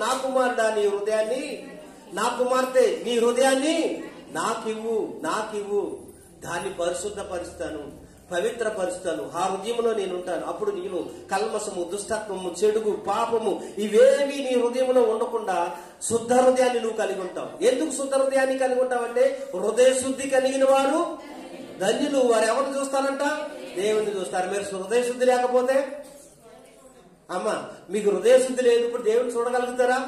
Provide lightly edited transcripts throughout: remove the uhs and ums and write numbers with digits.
నా కుమారుడా నీ హృదయాన్ని, నా కుమార్తె నీ హృదయాన్ని నాకివ్వు, దాన్ని పరిశుద్ధపరుస్తాను, పవిత్రపరుస్తాను, ఆ హృదయంలో నేను ఉంటాను. అప్పుడు నేను కల్మసము, దుష్టత్వము, చెడుగు, పాపము ఇవేవి నీ హృదయంలో ఉండకుండా శుద్ధ హృదయాన్ని నువ్వు కలిగి ఉంటావు. ఎందుకు శుద్ధ హృదయాన్ని కలిగి ఉంటావంటే హృదయ శుద్ధి కలిగిన వారు ధన్యులు. వారు ఎవరిని చూస్తారంట? దేవుణ్ణి చూస్తారు. మీరు హృదయ శుద్ధి లేకపోతే అమ్మా మీకు హృదయ శుద్ధి లేదు, ఇప్పుడు దేవుని చూడగలుగుతారా?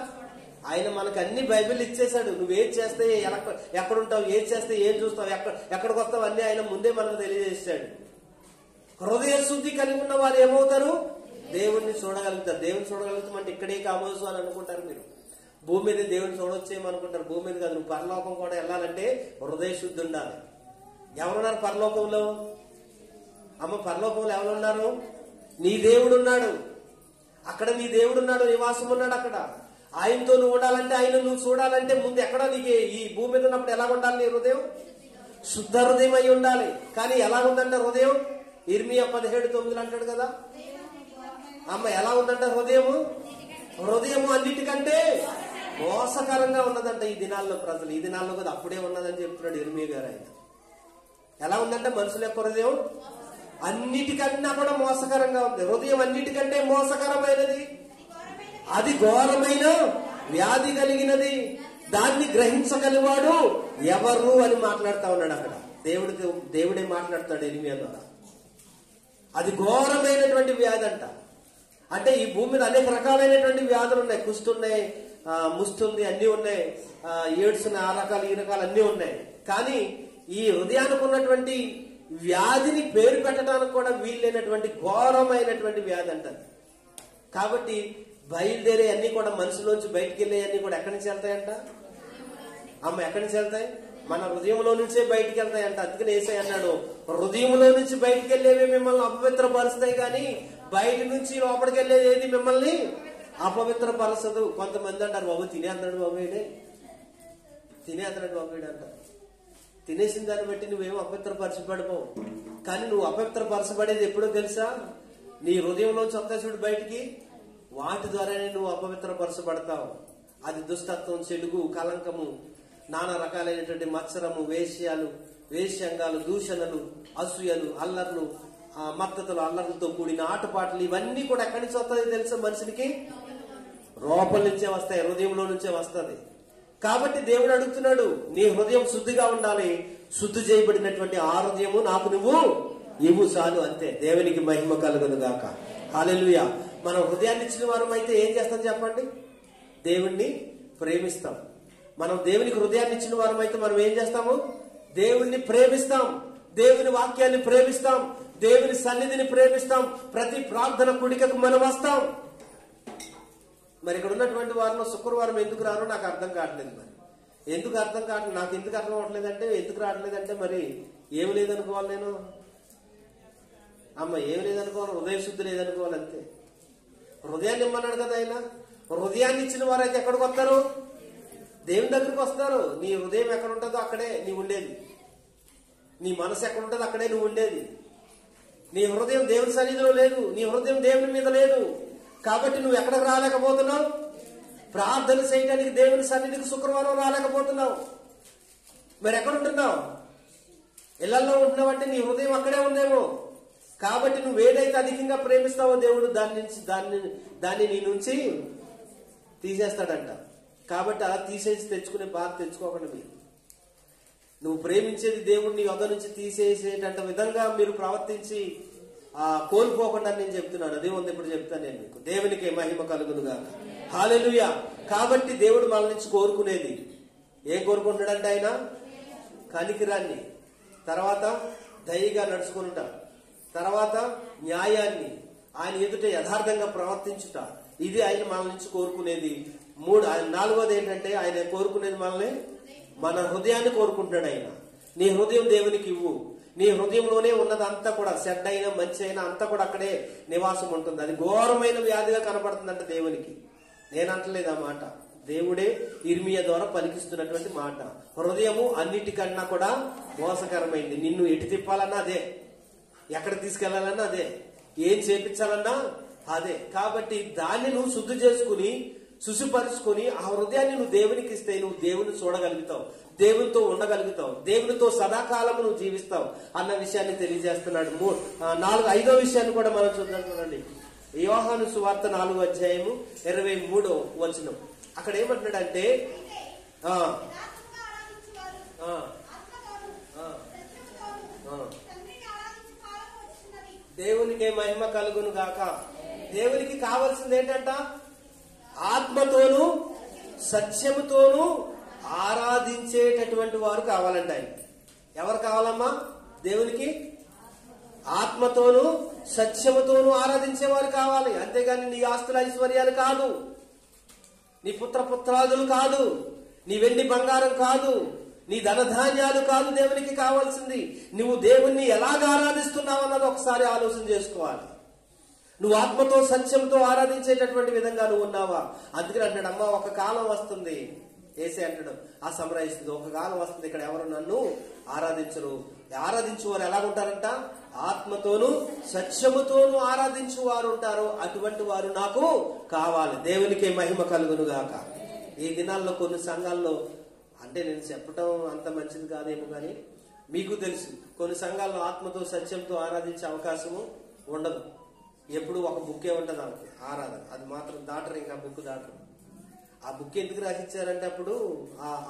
ఆయన మనకు అన్ని బైబిల్ ఇచ్చేశాడు. నువ్వేం చేస్తే ఎక్కడుంటావు, ఏం చేస్తే ఏం చూస్తావు, ఎక్కడికి వస్తావు అన్ని ఆయన ముందే మనకు తెలియజేశాడు. హృదయ శుద్ధి కలిగి ఉన్న వారు ఏమవుతారు? దేవుణ్ణి చూడగలుగుతారు. దేవుని చూడగలుగుతామంటే ఇక్కడే కావచ్చు అని అనుకుంటారు మీరు. భూమి మీద దేవుని చూడొచ్చేయమనుకుంటారు. భూమి మీద కాదు, నువ్వు పరలోకం కూడా వెళ్ళాలంటే హృదయ శుద్ధి ఉండాలి. ఎవరున్నారు పరలోకంలో? అమ్మ పరలోకంలో ఎవరున్నారు? నీ దేవుడు ఉన్నాడు అక్కడ, నీ దేవుడు ఉన్నాడు, నివాసం ఉన్నాడు అక్కడ. ఆయనతో నువ్వు ఉండాలంటే, ఆయన నువ్వు చూడాలంటే ముందు ఎక్కడ నీకు ఈ భూమి మీద ఉన్నప్పుడు ఎలా ఉండాలి? నీ హృదయం శుద్ధ హృదయం అయి ఉండాలి. కానీ ఎలా ఉందంటే హృదయం? ఇర్మియా 17:9 అంటాడు కదా అమ్మ, ఎలా ఉందంట హృదయము అన్నిటికంటే మోసకరంగా ఉన్నదంట ఈ దినాల్లో. ప్రజలు ఈ దినాల్లో కదా అప్పుడే ఉన్నదని చెప్తున్నాడు ఇర్మియా గారు. ఆయన ఎలా ఉందంటే మనుషుల యొక్క హృదయం అన్నిటికన్నా కూడా మోసకరంగా ఉంది. హృదయం అన్నిటికంటే మోసకరమైనది, అది ఘోరమైన వ్యాధి కలిగినది, దాన్ని గ్రహించగలివాడు ఎవరు అని మాట్లాడుతా ఉన్నాడు అక్కడ. దేవుడే మాట్లాడుతాడు ఇర్మియా ద్వారా. అది ఘోరమైనటువంటి వ్యాధి అంట. అంటే ఈ భూమి మీద అనేక రకాలైనటువంటి వ్యాధులు ఉన్నాయి. కుష్టున్నాయి, ముస్తుంది, అన్ని ఉన్నాయి, ఎయిడ్స్ ఉన్నాయి, ఆ రకాలు ఈ రకాలు అన్ని ఉన్నాయి. కానీ ఈ హృదయానికి ఉన్నటువంటి వ్యాధిని పేరు పెట్టడానికి కూడా వీలైనటువంటి ఘోరమైనటువంటి వ్యాధి అంటది. కాబట్టి బయలుదేరే అన్ని కూడా మనసులోంచి బయటికి వెళ్ళే అన్ని కూడా ఎక్కడి నుంచి వెళ్తాయంట అమ్మ? ఎక్కడి నుంచి వెళ్తాయి? మన హృదయంలో నుంచే బయటికి వెళ్తాయంట. అందుకని యేసయ్య అన్నాడు, హృదయంలో నుంచి బయటికి వెళ్ళేవి మిమ్మల్ని అపవిత్రపరుస్తాయి, కానీ బయట నుంచి లోపలికి వెళ్ళేది ఏది మిమ్మల్ని అపవిత్రపరచదు. కొంతమంది అంటారు, బాబు తినేస్తున్నాడు బాబు, తినేస్తున్నాడు బాబు అంటారు. తినేసిన దాన్ని బట్టి నువ్వేమో అపవిత్రపరచబడిపోవు. కానీ నువ్వు అపవిత్రపరచబడేది ఎప్పుడో తెలుసా? నీ హృదయంలోంచి వస్తాయి చూడు బయటికి, వాటి ద్వారానే నువ్వు అపవిత్రపరచబడతావు. అది దుష్టత్వం, చెడుగు, కలంకము, నానా రకాలైనటువంటి మత్సరము, వేశ్యాంగాలు, దూషణలు, అసూయలు, అల్లర్లు, మత్తతులు, అల్లర్లతో కూడిన ఆటపాటలు, ఇవన్నీ కూడా ఎక్కడి నుంచి వస్తాయి తెలుసా? మనిషికి లోపల నుంచే వస్తాయి, హృదయంలో నుంచే వస్తుంది. కాబట్టి దేవుడు అడుగుతున్నాడు, నీ హృదయం శుద్ధిగా ఉండాలి. శుద్ధి చేయబడినటువంటి ఆ హృదయము నాకు నువ్వు ఇవ్వు చాలు, అంతే. దేవునికి మహిమ కలుగును గాక. హల్లెలూయా. మనం హృదయాన్ని ఇచ్చిన వారం అయితే ఏం చేస్తాం చెప్పండి? దేవుణ్ణి ప్రేమిస్తాం. మనం దేవునికి హృదయాన్ని ఇచ్చిన వారం అయితే మనం ఏం చేస్తాము? దేవుణ్ణి ప్రేమిస్తాం, దేవుని వాక్యాన్ని ప్రేమిస్తాం, దేవుని సన్నిధిని ప్రేమిస్తాం, ప్రతి ప్రార్థన కుడికకు మనం వస్తాం. మరి ఇక్కడ ఉన్నటువంటి వారిలో శుక్రవారం ఎందుకు రారో నాకు అర్థం కావట్లేదు. మరి ఎందుకు అర్థం కావట్లేదు? నాకు ఎందుకు అర్థం అవ్వట్లేదంటే, ఎందుకు రావట్లేదంటే మరి ఏమి లేదనుకోవాలి నేను అమ్మ, ఏమి లేదనుకోవాలి, హృదయ శుద్ధి లేదనుకోవాలి, అంతే. హృదయాన్ని ఇమ్మన్నాడు కదా ఆయన. హృదయాన్ని ఇచ్చిన వారైతే ఎక్కడికి వస్తారు? దేవుని దగ్గరికి వస్తారు. నీ హృదయం ఎక్కడ ఉంటుందో అక్కడే నీ ఉండేది, నీ మనసు ఎక్కడ ఉంటుందో అక్కడే నువ్వు ఉండేది. నీ హృదయం దేవుని సన్నిధిలో లేదు, నీ హృదయం దేవుని మీద లేదు. కాబట్టి నువ్వు ఎక్కడికి రాలేకపోతున్నావు? ప్రార్థన చేయడానికి దేవుని సన్నిధికి శుక్రవారం రాలేకపోతున్నావు. మరి ఎక్కడ ఉంటున్నావు? ఇళ్లలో ఉంటున్నావంటే నీ హృదయం అక్కడే ఉందేమో. కాబట్టి నువ్వు ఏదైతే అధికంగా ప్రేమిస్తావో దేవుడు దాన్ని నీ నుంచి తీసేస్తాడంట. కాబట్టి అలా తీసేసి తెచ్చుకునే బాధ తెచ్చుకోకండి మీరు. నువ్వు ప్రేమించేది దేవుడు నీ వద్ద నుంచి తీసేసేటంత విధంగా మీరు ప్రవర్తించి కోల్పోకుండా నేను చెప్తున్నాను. అదే ఉంది, ఇప్పుడు చెప్తాను నేను మీకు. దేవునికి మహిమ కలుగునుగా. హల్లెలూయా. కాబట్టి దేవుడు మన నుంచి కోరుకునేది ఏం కోరుకుంటాడంటే, ఆయన కనికిరాన్ని, తర్వాత దయగా నడుచుకుంటా, తర్వాత న్యాయాన్ని, ఆయన ఎదుట యథార్థంగా ప్రవర్తించుట, ఇది ఆయన మన నుంచి కోరుకునేది. నాలుగోది ఏంటంటే, ఆయన కోరుకునేది మనల్ని, మన హృదయాన్ని కోరుకుంటున్నాడు ఆయన. నీ హృదయం దేవునికి ఇవ్వు. నీ హృదయంలోనే ఉన్నదంతా కూడా, చెడ్డ అయినా మంచి అయినా అంతా కూడా అక్కడే నివాసం ఉంటుంది. అది ఘోరమైన వ్యాధిగా కనపడుతుందంట దేవునికి. నేనంటలేదు ఆ మాట, దేవుడే ఇర్మియా ద్వారా పలికిస్తున్నటువంటి మాట. హృదయము అన్నిటికన్నా కూడా మోసకరమైంది. నిన్ను ఎటు తిప్పాలన్నా అదే, ఎక్కడ తీసుకెళ్లాలన్నా అదే, ఏం చేపించాలన్నా అదే. కాబట్టి దాన్ని నువ్వు శుద్ధి చేసుకుని శుశిపరుచుకొని ఆ హృదయాన్ని నువ్వు దేవునికి ఇస్తే నువ్వు దేవుని చూడగలుగుతావు, దేవునితో ఉండగలుగుతావు, దేవునితో సదాకాలం నువ్వు జీవిస్తావు అన్న విషయాన్ని తెలియజేస్తున్నాడు. 5వ విషయాన్ని కూడా మనం చూద్దాం. చూడండి, యోహాను సువార్త 4వ అధ్యాయము 23వ వచనం. అక్కడ ఏమంటున్నాడంటే దేవునికి మహిమ కలుగును గాక. దేవునికి కావాల్సింది ఏంటంట? ఆత్మతోనూ సత్యముతోనూ ఆరాధించేటటువంటి వారు కావాలంట. ఆయన ఎవరు కావాలమ్మా? దేవునికి ఆత్మతోనూ సత్యముతోనూ ఆరాధించేవారు కావాలి. అంతేగాని నీ ఆస్తుల ఐశ్వర్యాలు కాదు, నీ పుత్రాదులు కాదు, నీ వెండి బంగారం కాదు, నీ ధనధాన్యాలు కాదు. దేవునికి కావాల్సింది నువ్వు దేవుణ్ణి ఎలాగ ఆరాధిస్తున్నావు అన్నది ఒకసారి ఆలోచన చేసుకోవాలి. నువ్వు ఆత్మతో సత్యంతో ఆరాధించేటటువంటి విధంగా నువ్వు ఉన్నావా? అందుకని అంటాడు, అమ్మా ఒక కాలం వస్తుంది, ఏసే అంటాడు, ఆ సంరయిస్తుంది, ఒక కాలం వస్తుంది ఇక్కడ ఎవరు నన్ను ఆరాధించరు. ఆరాధించువారు ఎలాగుంటారంట? ఆత్మతోనూ సత్యముతోనూ ఆరాధించువారు ఉంటారు. అటువంటి వారు నాకు కావాలి. దేవునికి మహిమ కలుగును గాక. ఈ దినాల్లో కొన్ని సంఘాల్లో, అంటే నేను చెప్పటం అంత మంచిది కాదేమో కానీ మీకు తెలుసు, కొన్ని సంఘాల్లో ఆత్మతో సత్యంతో ఆరాధించే అవకాశము ఉండదు. ఎప్పుడు ఒక బుక్కే ఉంటుంది ఆమెకి ఆరాధన, అది మాత్రం దాటరు, ఇంకా బుక్ దాటరు. ఆ బుక్ ఎందుకు రాసిచ్చారంటే అప్పుడు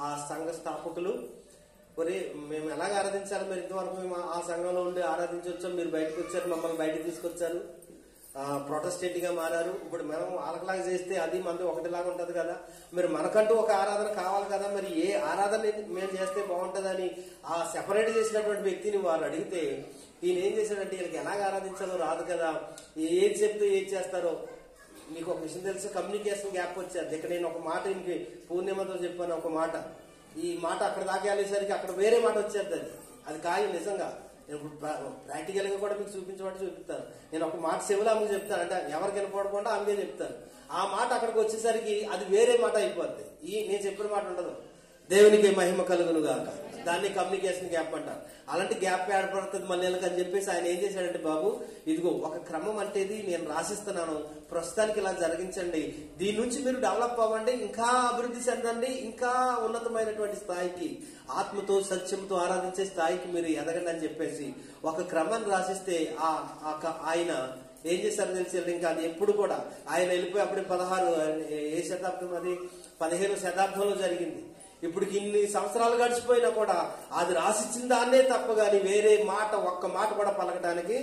ఆ సంఘ స్థాపకులు, మరి మేము ఎలాగ ఆరాధించాలి, మరి ఇంతవరకు మేము ఆ సంఘంలో ఉండి ఆరాధించవచ్చాం, మీరు బయటకు వచ్చారు, మమ్మల్ని బయటకు తీసుకొచ్చారు, ప్రొటెస్టెంట్ గా మారారు, ఇప్పుడు మనం వాళ్ళకిలాగా చేస్తే అది మనది ఒకటిలాగా ఉంటది కదా, మరి మనకంటూ ఒక ఆరాధన కావాలి కదా, మరి ఏ ఆరాధన మేము చేస్తే బాగుంటుందని ఆ సెపరేట్ చేసినటువంటి వ్యక్తిని వారు అడిగితే ఈయన ఏం చేశాడంటే, వీళ్ళకి ఎలాగ ఆరాధించాలో రాదు కదా, ఏది చెప్తే ఏది చేస్తారో. మీకు ఒక విషయం తెలుసు, కమ్యూనికేషన్ గ్యాప్ వచ్చేది. ఇక్కడ నేను ఒక మాట ఇంక పూర్ణిమతో చెప్పాను, ఒక మాట, ఈ మాట అక్కడ దాకా వెళ్ళేసరికి అక్కడ వేరే మాట వచ్చేది. అది కాదు నిజంగా. నేను ప్రాక్టికల్ గా కూడా మీకు చూపిస్తాను. నేను ఒక మాట చెవులు ఆమెకు చెప్తాను, అంటే ఎవరికి వినపడకుండా ఆమెకే చెప్తాను. ఆ మాట అక్కడికి వచ్చేసరికి అది వేరే మాట అయిపోద్ది, నేను చెప్పిన మాట ఉండదు. దేవునికి మహిమ కలుగును గాక. దాన్ని కమ్యూనికేషన్ గ్యాప్ అంటారు. అలాంటి గ్యాప్ ఏర్పడుతుంది మళ్ళీ అని చెప్పేసి ఆయన ఏం చేశాడంటే, బాబు ఇదిగో ఒక క్రమం అంటేది నేను రాసిస్తున్నాను, ప్రస్తుతానికి ఇలా జరిగించండి, దీని నుంచి మీరు డెవలప్ అవ్వండి, ఇంకా అభివృద్ధి చెందండి, ఇంకా ఉన్నతమైనటువంటి స్థాయికి ఆత్మతో సత్యంతో ఆరాధించే స్థాయికి మీరు ఎదగండి అని చెప్పేసి ఒక క్రమాన్ని రాసిస్తే ఆయన ఏం చేశారో తెలిసి, ఇంకా అది ఎప్పుడు కూడా ఆయన వెళ్ళిపోయి అప్పుడే 16 శతాబ్దం, అది 15వ శతాబ్దంలో జరిగింది. ఇప్పుడు ఇన్ని సంవత్సరాలు గడిచిపోయినా కూడా అది రాసిచ్చిన దాన్నే తప్ప గాని వేరే మాట ఒక్క మాట కూడా పలకడానికి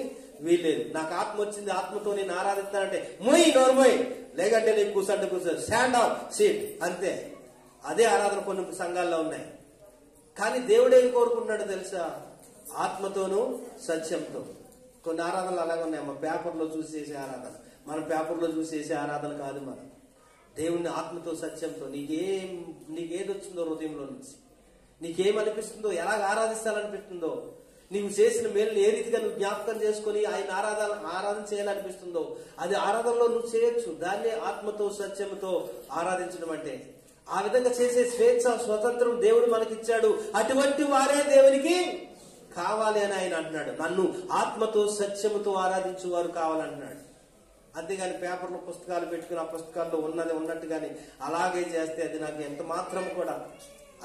వీల్లేదు. నాకు ఆత్మ వచ్చింది, ఆత్మతో నేను ఆరాధిస్తానంటే మొయ్ నోర్మోయ్, లేకంటే నేను కూర్చోండి కూర్చో, స్టాండ్ అప్ సీట్, అంతే. అదే ఆరాధన కొన్ని సంఘాల్లో ఉన్నాయి. కానీ దేవుడు ఏం కోరుకుంటున్నాడు తెలుసా? ఆత్మతోనూ సత్యంతో. కొన్ని ఆరాధనలు అలాగే ఉన్నాయి, మన పేపర్లో చూసి చేసే ఆరాధన. మన పేపర్లో చూసి చేసే ఆరాధన కాదు. మనం దేవుణ్ణి ఆత్మతో సత్యంతో, నీకేది వచ్చిందో హృదయంలో నుంచి, నీకేమనిపిస్తుందో, ఎలాగ ఆరాధిస్తాలనిపిస్తుందో, నీవు చేసిన మేలు ఏ రీతిగా నువ్వు జ్ఞాపకం చేసుకుని ఆయన ఆరాధన చేయాలనిపిస్తుందో అది ఆరాధనలో నువ్వు చేయొచ్చు. దాన్నే ఆత్మతో సత్యంతో ఆరాధించడం అంటే. ఆ విధంగా చేసే స్వేచ్ఛ, స్వతంత్రం దేవుడు మనకిచ్చాడు. అటువంటి వారే దేవునికి కావాలి అని ఆయన అంటున్నాడు. నన్ను ఆత్మతో సత్యముతో ఆరాధించేవారు కావాలంటున్నాడు. అంతేగాని పేపర్లో పుస్తకాలు పెట్టుకుని ఆ పుస్తకాల్లో ఉన్నది ఉన్నట్టుగాని అలాగే చేస్తే అది నాకు ఎంత మాత్రం కూడా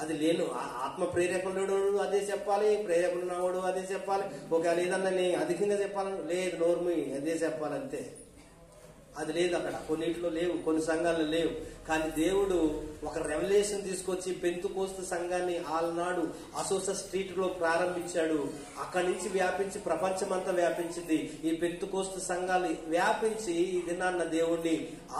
అది లేను. ఆత్మ ప్రేరేపణుడు అదే చెప్పాలి, ప్రేరేపణుడు అదే చెప్పాలి. ఒకవేళ ఏదన్నా నేను అధికంగా చెప్పాలని లేదు, నోర్మి అదే చెప్పాలంతే. అది లేదు అక్కడ, కొన్నింటిలో లేవు, కొన్ని సంఘాల్లో లేవు. కానీ దేవుడు ఒక రెవల్యూషన్ తీసుకొచ్చి పెంతుకోస్తు సంఘాన్ని ఆలనాడు అసోస స్ట్రీట్ లో ప్రారంభించాడు. అక్కడి నుంచి వ్యాపించి ప్రపంచమంతా వ్యాపించింది. ఈ పెంతుకోస్తు సంఘాలు వ్యాపించి ఈ దినాన్న దేవుణ్ణి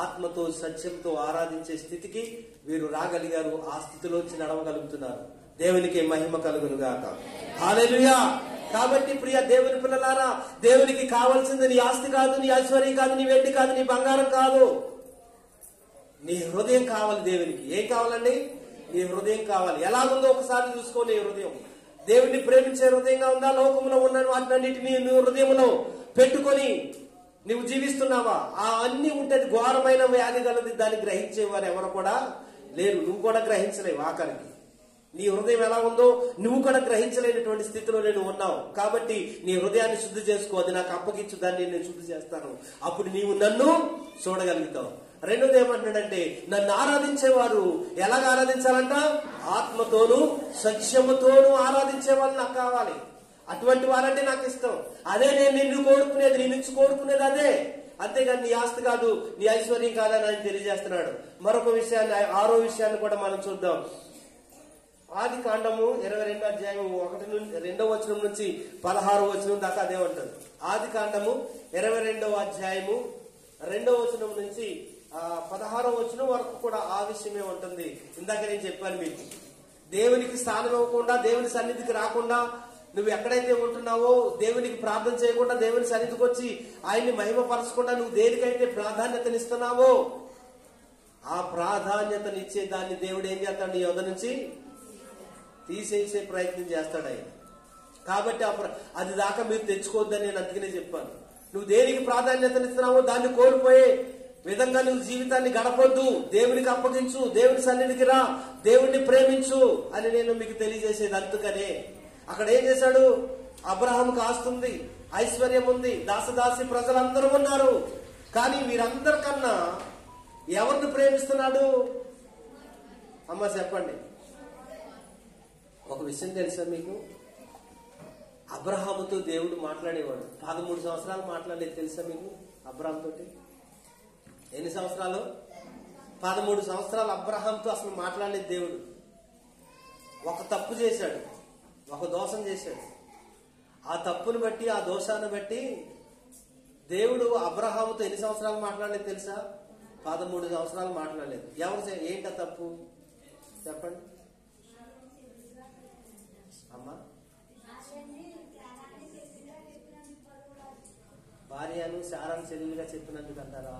ఆత్మతో సత్యంతో ఆరాధించే స్థితికి వీరు రాగలిగారు. ఆ స్థితిలోంచి నడవగలుగుతున్నారు. దేవునికి మహిమ కలుగును గాక. హల్లెలూయా. కాబట్టి ప్రియ దేవుని పిల్లలారా, దేవునికి కావాల్సింది నీ ఆస్తి కాదు, నీ ఐశ్వర్యం కాదు, నీ వెండి కాదు, నీ బంగారం కాదు, నీ హృదయం కావాలి. దేవునికి ఏం కావాలండి? నీ హృదయం కావాలి. ఎలాగుందో ఒకసారి చూసుకో. నీ హృదయం దేవుడిని ప్రేమించే హృదయంగా ఉందా? లోకంలో ఉన్న వాటినన్నిటినీ నువ్వు హృదయంలో పెట్టుకొని నువ్వు జీవిస్తున్నావా? ఆ అన్ని ఉంటది ఘోరమైన వ్యాధి గలది. దాన్ని గ్రహించేవారు ఎవరు కూడా లేరు. నువ్వు కూడా గ్రహించలేవు. ఆఖరికి నీ హృదయం ఎలా ఉందో నువ్వు కూడా గ్రహించలేనటువంటి స్థితిలో నేను ఉన్నావు. కాబట్టి నీ హృదయాన్ని శుద్ధి చేసుకో. అది నాకు అప్పగించు, దాన్ని నేను శుద్ధి చేస్తాను. అప్పుడు నీవు నన్ను చూడగలుగుతావు. రెండోది ఏమంటున్నాడంటే, నన్ను ఆరాధించేవారు ఎలాగ ఆరాధించాలంట? ఆత్మతోనూ సత్యముతోనూ ఆరాధించే వాళ్ళు నాకు కావాలి. అటువంటి వారంటే నాకు ఇష్టం. అదే నేను నిన్ను కోరుకునేది, నీ నుంచి కోరుకునేది అదే. అంతేగాని నీ ఆస్తి కాదు, నీ ఐశ్వర్యం కాదని ఆయన తెలియజేస్తున్నాడు. మరొక విషయాన్ని, 6వ విషయాన్ని కూడా మనం చూద్దాం. ఆది కాండము 22వ అధ్యాయం 2వ వచనం నుంచి 16వ వచనం దాకా అదే ఉంటుంది. ఆది కాండము 22వ అధ్యాయము 2వ వచనం నుంచి 16వ వచనం వరకు కూడా ఆ విషయమే ఉంటుంది. ఇందాక నేను చెప్పాను మీకు, దేవునికి స్థానం ఇవ్వకుండా, దేవుని సన్నిధికి రాకుండా, నువ్వు ఎక్కడైతే ఉంటున్నావో దేవునికి ప్రార్థన చేయకుండా, దేవుని సన్నిధికి వచ్చి ఆయన్ని మహిమపరచకుండా నువ్వు దేనికైతే ప్రాధాన్యతనిస్తున్నావో ఆ ప్రాధాన్యతనిచ్చే దాన్ని దేవుడు ఏం చేస్తాడు? నీ యొద్ద నుంచి తీసేసే ప్రయత్నం చేస్తాడు ఆయన. కాబట్టి అది దాకా మీరు తెచ్చుకోవద్దని నేను అందుకనే చెప్పాను. నువ్వు దేనికి ప్రాధాన్యతనిస్తున్నావో దాన్ని కోల్పోయే విధంగా నువ్వు జీవితాన్ని గడపొద్దు. దేవునికి అప్పగించు, దేవుని సన్నిధికి రా, దేవుణ్ణి ప్రేమించు అని నేను మీకు తెలియజేసేది. అందుకనే అక్కడ ఏం చేశాడు? అబ్రహాముకు ఆస్తుంది, ఐశ్వర్యం ఉంది, దాసదాసి ప్రజలందరూ ఉన్నారు. కానీ వీరందరికన్నా ఎవరిని ప్రేమిస్తున్నాడు? అమ్మ చెప్పండి. ఒక విషయం తెలుసా మీకు? అబ్రహాముతో దేవుడు మాట్లాడేవాడు. 13 సంవత్సరాలు మాట్లాడేది తెలుసా మీకు? అబ్రహాం తోటి ఎన్ని సంవత్సరాలు? 13 సంవత్సరాలు అబ్రహాంతో అసలు మాట్లాడలేదు దేవుడు. ఒక తప్పు చేశాడు, ఒక దోషం చేశాడు. ఆ తప్పుని బట్టి, ఆ దోషాన్ని బట్టి దేవుడు అబ్రహాముతో ఎన్ని సంవత్సరాలు మాట్లాడలేదు తెలుసా? 13 సంవత్సరాలు మాట్లాడలేదు. ఏంట తప్పు చెప్పండి అమ్మా. భార్యను శారాన్ని చెల్లెలుగా చెప్పినందుకు అంటారా?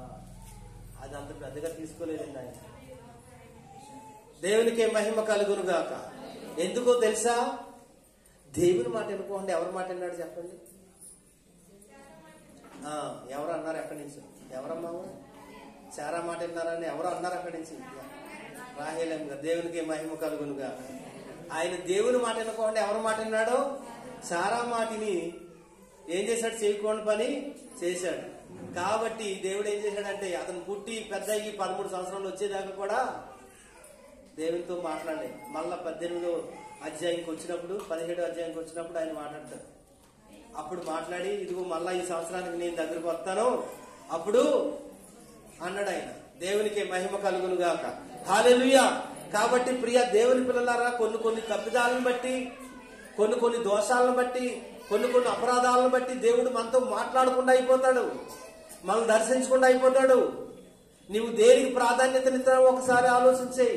అది అంత పెద్దగా తీసుకోలేదండి ఆయన. దేవునికే మహిమ కలుగును గాక. ఎందుకో తెలుసా? దేవుని మాట వినుకోండి. ఎవరి మాట విన్నాడు చెప్పండి? ఎవరు అన్నారు? ఎక్కడి నుంచి? ఎవరమ్మా? శారా మాట విన్నారని ఎవరు అన్నారు అక్కడి నుంచి? రాహేలేం గారు. దేవునికి మహిమ కలుగునుగా. ఆయన దేవుని మాట వినుకోండి. ఎవరి మాట విన్నాడో? శారా మాటిని ఏం చేశాడు? చేయకూడని పని చేశాడు. కాబట్టి దేవుడు ఏం చేశాడంటే, అతను పుట్టి పెద్ద అయ్యి 13 సంవత్సరాలు వచ్చేదాకా కూడా దేవునితో మాట్లాడలేదు. మళ్ళా 18వ అధ్యాయంకి వచ్చినప్పుడు, 17వ అధ్యాయంకి వచ్చినప్పుడు ఆయన మాట్లాడతాడు. అప్పుడు మాట్లాడి, ఇదిగో మళ్ళా ఈ సంవత్సరానికి నేను దగ్గరకు వస్తాను అప్పుడు అన్నాడు ఆయన. దేవునికి మహిమ కలుగును గాక. హల్లెలూయా. కాబట్టి ప్రియ దేవుని పిల్లలారా, కొన్ని తప్పిదాలను బట్టి, కొన్ని దోషాలను బట్టి, కొన్ని అపరాధాలను బట్టి దేవుడు మనతో మాట్లాడకుండా అయిపోతాడు, మనం దర్శించకుండా అయిపోతాడు. నీవు దేనికి ప్రాధాన్యతనిస్తావో ఒకసారి ఆలోచించే.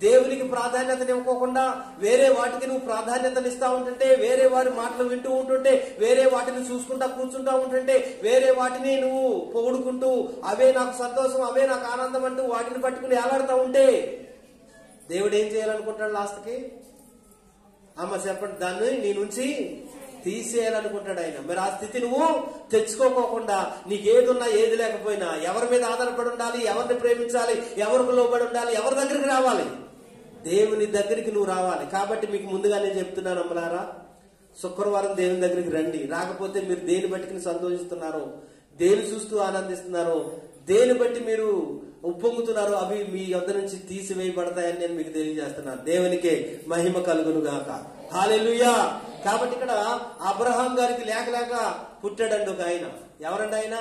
దేవునికి ప్రాధాన్యతనివ్వకుండా వేరే వాటికి నువ్వు ప్రాధాన్యతనిస్తా ఉంటుంటే, వేరే వారి మాటలు వింటూ ఉంటుంటే, వేరే వాటిని చూసుకుంటా కూర్చుంటా ఉంటుంటే, వేరే వాటిని నువ్వు పొగుడుకుంటూ అవే నాకు సంతోషం, అవే నాకు ఆనందం అంటూ వాటిని పట్టుకుని ఏలాడుతూ ఉంటే దేవుడు ఏం చేయాలనుకుంటాడు లాస్ట్కి? అమ్మ చెప్పండి. దాన్ని నీ నుంచి తీసేయాలనుకుంటాడు ఆయన. మరి ఆ స్థితి నువ్వు తెచ్చుకోకుండా, నీకేదున్నా ఏది లేకపోయినా ఎవరి మీద ఆధారపడి ఉండాలి, ఎవరిని ప్రేమించాలి, ఎవరికి లోబడి ఉండాలి, ఎవరి దగ్గరికి రావాలి? దేవుని దగ్గరికి నువ్వు రావాలి. కాబట్టి మీకు ముందుగానే చెప్తున్నాను అమ్మలారా, శుక్రవారం దేవుని దగ్గరికి రండి. రాకపోతే మీరు దేని బట్టి సంతోషిస్తున్నారో, దేని చూస్తూ ఆనందిస్తున్నారో, దేని బట్టి మీరు ఉప్పొంగుతున్నారో అవి మీ యొద్ద నుంచి తీసివేయబడతాయని నేను మీకు తెలియజేస్తున్నాను. దేవునికే మహిమ కలుగును గాక. హల్లెలూయా. కాబట్టి ఇక్కడ అబ్రహాం గారికి లేక పుట్టాడండి ఒక ఆయన. ఎవరండి ఆయన?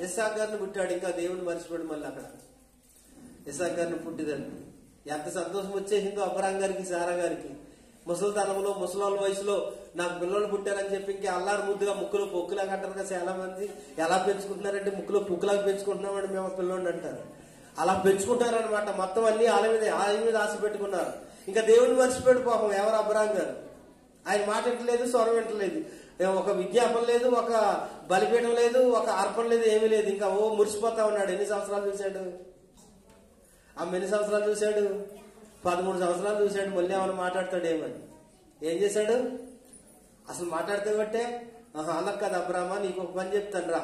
ఇస్సాకు గారిని పుట్టాడు. ఇంకా దేవుని మర్చిపోయాడు. మళ్ళీ అక్కడ ఇస్సాకు గారిని పుట్టిదండి. ఎంత సంతోషం వచ్చేసిందో అబ్రహాం గారికి, సారా గారికి. ముసలితనంలో, ముసలోళ్ళ వయసులో నాకు పిల్లలు పుట్టారని చెప్పి ఇంకా అల్లారు ముద్దుగా ముక్కులో పొక్కులాగా అంటారు కదా చాలా మంది. ఎలా పెంచుకుంటున్నారంటే, ముక్కులో పొక్కులాగా పెంచుకుంటున్నామండి మేము పిల్లోడిని అంటారు. అలా పెంచుకుంటారనమాట. మొత్తం అన్ని ఆయన మీద ఆశ పెట్టుకున్నారు. ఇంకా దేవుని మర్చిపోయాడు పాపం. ఎవరు? అబ్రహాం గారు. ఆయన మాట వింటలేదు, స్వరం వింటలేదు, ఒక విజ్ఞాపన లేదు, ఒక బలిపీఠం లేదు, ఒక అర్పణ లేదు, ఏమీ లేదు. ఇంకా మురిసిపోతా ఉన్నాడు. ఎన్ని సంవత్సరాలు చూశాడు? ఎన్ని సంవత్సరాలు చూశాడు? 13 సంవత్సరాలు చూశాడు. మళ్ళీ ఏమైనా మాట్లాడతాడేమని. ఏం చేశాడు? అసలు మాట్లాడితే బట్టే అలా కదా అబ్రాహ్మా, నీకు ఒక పని చెప్తాను రా.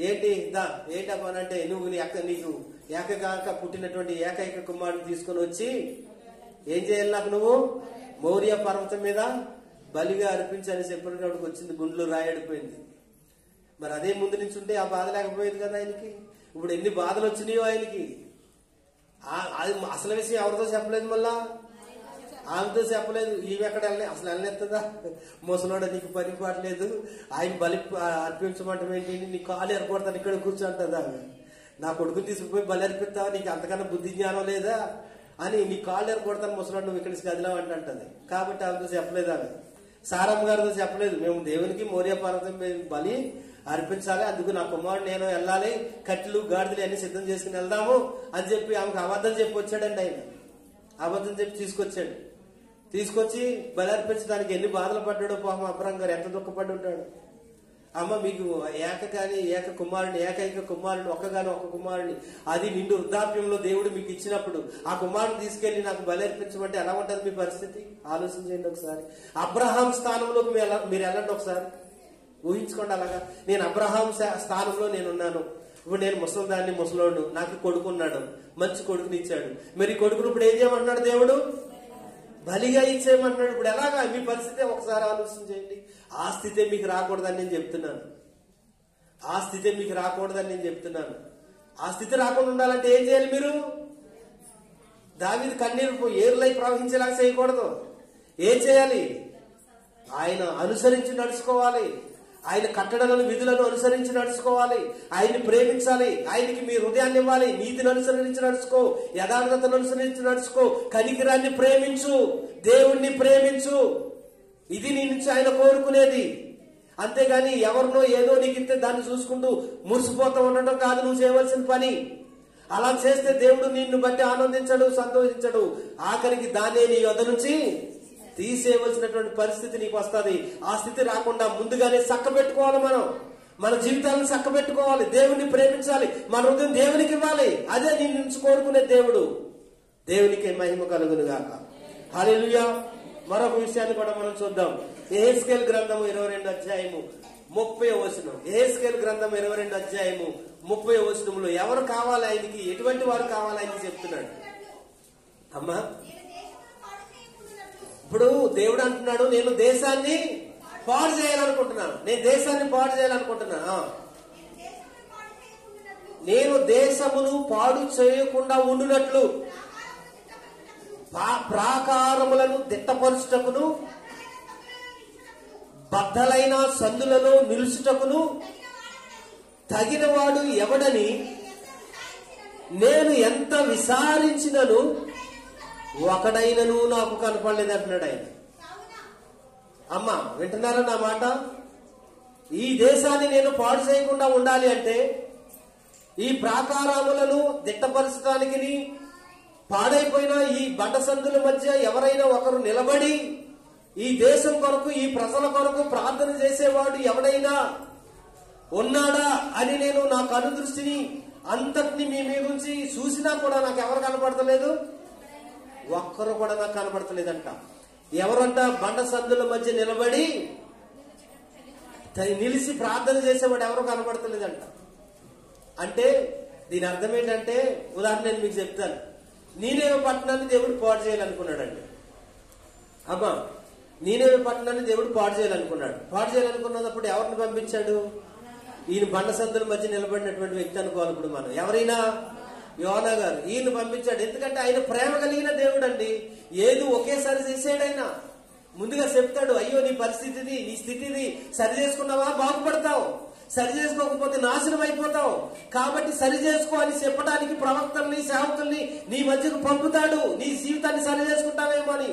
ఏంటి ఆ పని అంటే, నువ్వు నీకు ఏకగాక పుట్టినటువంటి ఏకైక కుమారుని తీసుకొని వచ్చి ఏం చేయాలి? నాకు నువ్వు మౌర్య పర్వతం మీద బలిగా అర్పించని చెప్పినప్పటికి వచ్చింది. గుండెలో రాయడిపోయింది. మరి అదే ముందు నుంచి ఉంటే ఆ బాధ లేకపోయేది కదా ఆయనకి. ఇప్పుడు ఎన్ని బాధలు వచ్చినాయో ఆయనకి. అది అసలు విషయం ఎవరితో చెప్పలేదు, మళ్ళా ఆమెతో చెప్పలేదు. ఈమె ఎక్కడ అసలు వెళ్ళలేస్తుందా? ముసలోడ నీకు పని పాటలేదు, ఆయన బలి అర్పించమంటే ఏంటి, నీ కాలు ఏర్పడతాను ఇక్కడ కూర్చుంటుందా? నా కొడుకుని తీసుకుపోయి బలి అర్పిస్తావా, నీకు అంతకన్నా బుద్ధి జ్ఞానం లేదా అని, నీ కాళ్ళు ఏర్పడతాను ముసలోడు నువ్వు ఇక్కడికి గదిలావు అంటుంది. కాబట్టి ఆమెతో చెప్పలేదు. ఆమె సారమ్మ గారితో చెప్పలేదు, మేము దేవునికి మోరియా పర్వతం బలి అర్పించాలి, అందుకు నా కుమారుడు నేను వెళ్ళాలి, కట్టెలు గాడిదలు అన్ని సిద్ధం చేసుకుని వెళ్దాము అని చెప్పి ఆమెకు అబద్ధం చెప్పి వచ్చాడండి. ఆయన అబద్ధం చెప్పి తీసుకొచ్చి బలి అర్పించడానికి ఎన్ని బాధలు పడ్డాడో పాపం అబ్రహాం గారు, ఎంత దుఃఖపడి ఉంటాడు. అమ్మ మీకు ఏకైక కుమారుని ఒక్క కుమారుని, అది నిండు వృద్ధాప్యంలో దేవుడు మీకు ఇచ్చినప్పుడు ఆ కుమారుని తీసుకెళ్లి నాకు బలి అర్పించమంటే ఎలా ఉంటుంది మీ పరిస్థితి? ఆలోచించండి ఒకసారి. అబ్రహాం స్థానంలోకి మీరు వెళ్ళండి ఒకసారి, ఊహించుకోండి. అలాగా నేను అబ్రహాం స్థానంలో నేనున్నాను. ఇప్పుడు నేను ముసలోడు, నాకు కొడుకున్నాడు, మంచి కొడుకుని ఇచ్చాడు. మరి కొడుకును ఇప్పుడు ఏం చేయమంటున్నాడు దేవుడు? బలిగా ఇచ్చేయమంటున్నాడు. ఇప్పుడు ఎలాగా మీ పరిస్థితి ఒకసారి ఆలోచించండి. ఆ స్థితే మీకు రాకూడదని నేను చెప్తున్నాను. ఆ స్థితి రాకుండా ఉండాలంటే ఏం చేయాలి? మీరు దావీదు కన్నీరు ఏరులై ప్రవహించేలాగా చేయకూడదు. ఏం చేయాలి? ఆయన అనుసరించి నడుచుకోవాలి. ఆయన కట్టడలను విధులను అనుసరించి నడుచుకోవాలి. ఆయన్ని ప్రేమించాలి. ఆయనకి మీ హృదయాన్ని ఇవ్వాలి. నీతిని అనుసరించి నడుచుకో, యథార్థతను అనుసరించి నడుచుకో, కనికిరాన్ని ప్రేమించు, దేవుణ్ణి ప్రేమించు. ఇది నీ నుంచి ఆయన కోరుకునేది. అంతేగాని ఎవరినో ఏదో నీకు ఇస్తే దాన్ని చూసుకుంటూ మురిసిపోతూ ఉండటం కాదు నువ్వు చేయవలసిన పని. అలా చేస్తే దేవుడు నిన్ను బట్టి ఆనందించడు, సంతోషించడు. ఆఖరికి దాన్నే నీ యొద్ద నుంచి తీసేయవలసినటువంటి పరిస్థితి నీకు వస్తుంది. ఆ స్థితి రాకుండా ముందుగానే చక్కబెట్టుకోవాలి. మన జీవితాలను చక్కబెట్టుకోవాలి. దేవుణ్ణి ప్రేమించాలి. మన హృదయం దేవునికి ఇవ్వాలి. అదే నీ నుంచి కోరుకునే దేవుడు. దేవునికి మహిమ కలుగును గాక. హల్లెలూయా. మరొక విషయాన్ని కూడా మనం చూద్దాం. యెహెజ్కేలు గ్రంథము 22వ అధ్యాయము 30వ వచనం. యెహెజ్కేలు గ్రంథం 22వ అధ్యాయము 30వ వచనంలో ఎవరు కావాలి ఆయనకి, ఎటువంటి వారు కావాలి ఆయనకి చెప్తున్నాడు. అమ్మా, ఇప్పుడు దేవుడు అంటున్నాడు, నేను దేశాన్ని పాడు చేయాలనుకుంటున్నాను. నేను దేశమును పాడు చేయకుండా ఉండునట్లు ప్రాకారములను దిట్టపరుచుటకును, బద్దలైన సందులలో నిలుచుటకును తగినవాడు ఎవడని నేను ఎంత విచారించినను ఒకడైనను నాకు కనపడలేదు అంటున్నాడు ఆయన. అమ్మా వింటున్నారా నా మాట? ఈ దేశాన్ని నేను పాడు చేయకుండా ఉండాలి అంటే ఈ ప్రాకారములను దిట్టపరచడానికి, పాడైపోయిన ఈ బండసందుల మధ్య ఎవరైనా ఒకరు నిలబడి ఈ దేశం కొరకు, ఈ ప్రజల కొరకు ప్రార్థన చేసేవాడు ఎవడైనా ఉన్నాడా అని నేను నా కనుదృష్టిని అంతటిని మీ మీద నుంచి చూసినా కూడా నాకు ఎవరు కనపడతలేదు? ఒక్కరు కూడా నాకు కనపడతలేదంట. ఎవరంట? బండ సందుల మధ్య నిలబడి నిలిచి ప్రార్థన చేసేవాడు ఎవరు కనపడతలేదంట. అంటే దీని అర్థం ఏంటంటే, ఉదాహరణ నేను మీకు చెప్తాను. నీనేవే పట్టణాన్ని దేవుడు పాడు చేయాలనుకున్నాడండి. అమ్మా, నీనేవే పట్టణాన్ని దేవుడు పాడు చేయాలనుకున్నప్పుడు ఎవరిని పంపించాడు? ఈయన బండ సందుల మధ్య నిలబడినటువంటి వ్యక్తి అనుకోవాలి. ఇప్పుడు మనం ఎవరైనా యోనా గారు ఈయన పంపించాడు. ఎందుకంటే ఆయన ప్రేమ కలిగిన దేవుడు అండి. ఏది ఒకేసారి చేసాడు. ఆయన ముందుగా చెప్తాడు, అయ్యో నీ పరిస్థితిది, నీ స్థితిది సరి చేసుకున్నావా బాగుపడతావు, సరి చేసుకోకపోతే నాశనం అయిపోతావు, కాబట్టి సరి చేసుకో అని చెప్పడానికి ప్రవక్తల్ని, సేవకుల్ని నీ మధ్యకు పంపుతాడు. నీ జీవితాన్ని సరి చేసుకుంటావేమో అని,